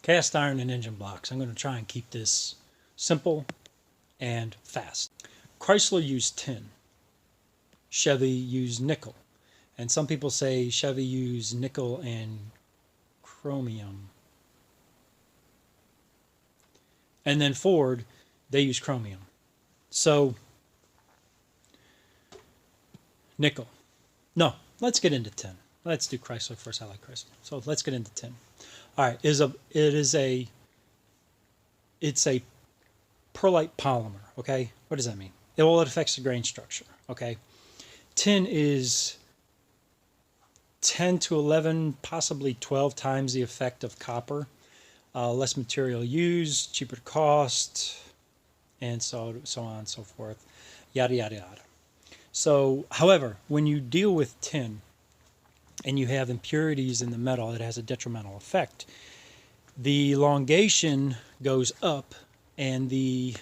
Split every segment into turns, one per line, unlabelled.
Cast iron and engine blocks. I'm going to try and keep this simple and fast. Chrysler used tin. Chevy used nickel. And some people say Chevy used nickel and chromium. And then Ford, they use chromium. So, nickel. No, let's get into tin. Let's do Chrysler first. I like Chrysler. So let's get into tin. All right, it's a perlite polymer. Okay, what does that mean? Well, it affects the grain structure. Okay, tin is 10 to 11, possibly 12 times the effect of copper. Less material used, cheaper cost, and so on and so forth. Yada yada yada. So, however, when you deal with tin and you have impurities in the metal, it has a detrimental effect. The elongation goes up and the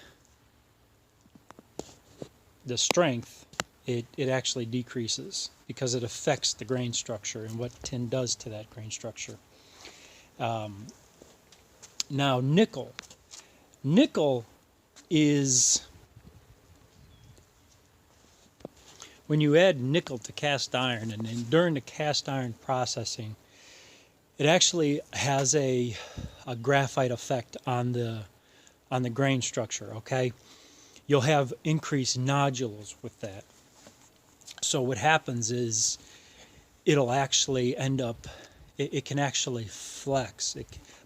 strength, it actually decreases because it affects the grain structure and what tin does to that grain structure. Now nickel is, when you add nickel to cast iron, and then during the cast iron processing, it actually has a graphite effect on the grain structure. Okay, you'll have increased nodules with that. So what happens is it'll actually end up, it can actually flex,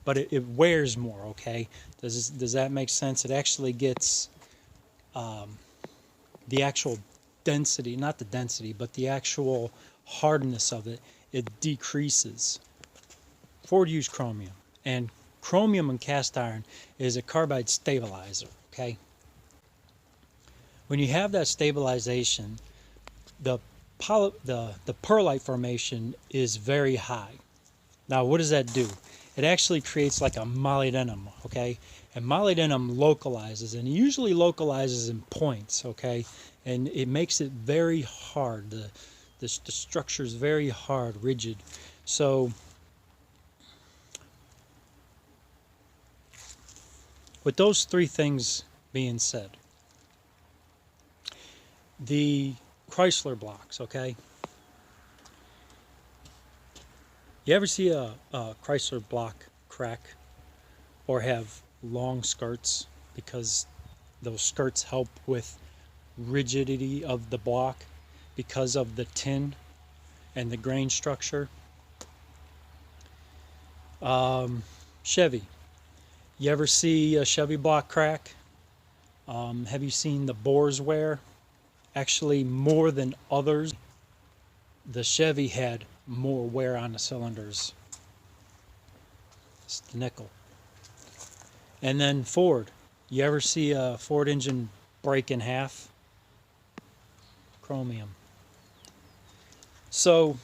but it wears more. Okay, does that make sense? It actually gets the actual density, not the density, but the actual hardness of it, it decreases. Ford used chromium, and chromium in cast iron is a carbide stabilizer. Okay, when you have that stabilization, the perlite formation is very high. Now what does that do? It actually creates like a molybdenum. Okay, and molybdenum localizes, and it usually localizes in points. Okay, and it makes it very hard. The structure is very hard, rigid. So with those three things being said, the Chrysler blocks, okay? You ever see a Chrysler block crack or have long skirts because those skirts help with rigidity of the block because of the tin and the grain structure? Chevy. You ever see a Chevy block crack? Have you seen the bores wear? Actually, more than others, the Chevy had more wear on the cylinders. It's the nickel. And then Ford. You ever see a Ford engine break in half? Chromium. So,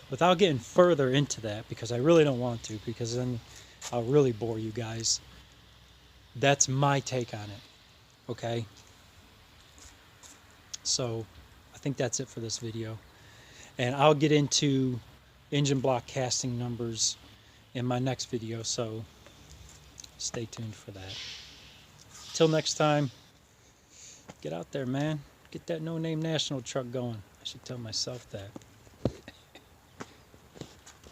without getting further into that, because I really don't want to, because then I'll really bore you guys, that's my take on it. Okay? So, I think that's it for this video. And I'll get into engine block casting numbers in my next video, so stay tuned for that. Till next time, get out there, man. Get that no-name national truck going. I should tell myself that.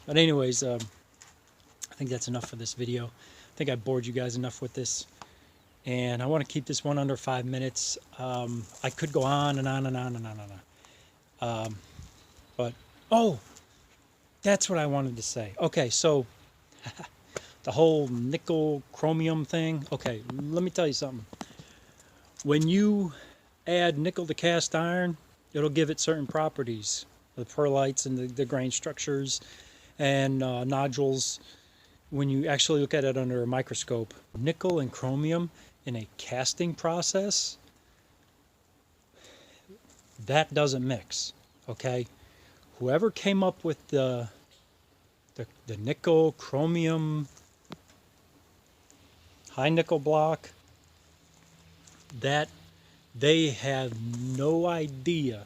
But anyways, I think that's enough for this video. I think I bored you guys enough with this. And I want to keep this one under 5 minutes. I could go on and on and on and on and on. But, oh, that's what I wanted to say. Okay, so the whole nickel chromium thing. Okay, let me tell you something. When you add nickel to cast iron, it'll give it certain properties. The perlites and the grain structures and nodules. When you actually look at it under a microscope, nickel and chromium in a casting process, that doesn't mix. Okay, whoever came up with the nickel chromium high nickel block, that they have no idea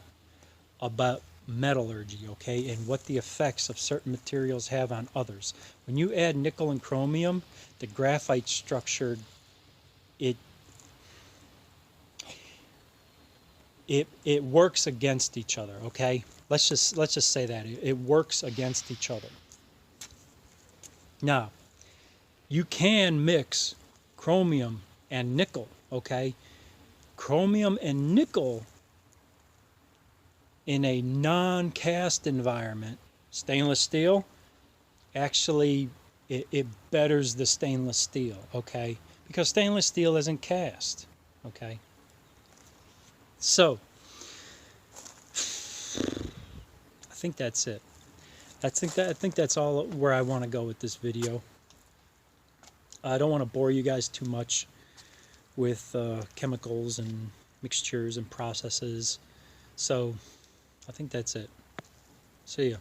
about metallurgy, okay, and what the effects of certain materials have on others. When you add nickel and chromium, the graphite structure, it works against each other, okay? Let's just say that it works against each other. Now, you can mix chromium and nickel, okay? Chromium and nickel in a non-cast environment, stainless steel, actually it betters the stainless steel, okay? Because stainless steel isn't cast, okay? So, I think that's it. I think that's all where I want to go with this video. I don't want to bore you guys too much with chemicals and mixtures and processes. So I think that's it. See ya.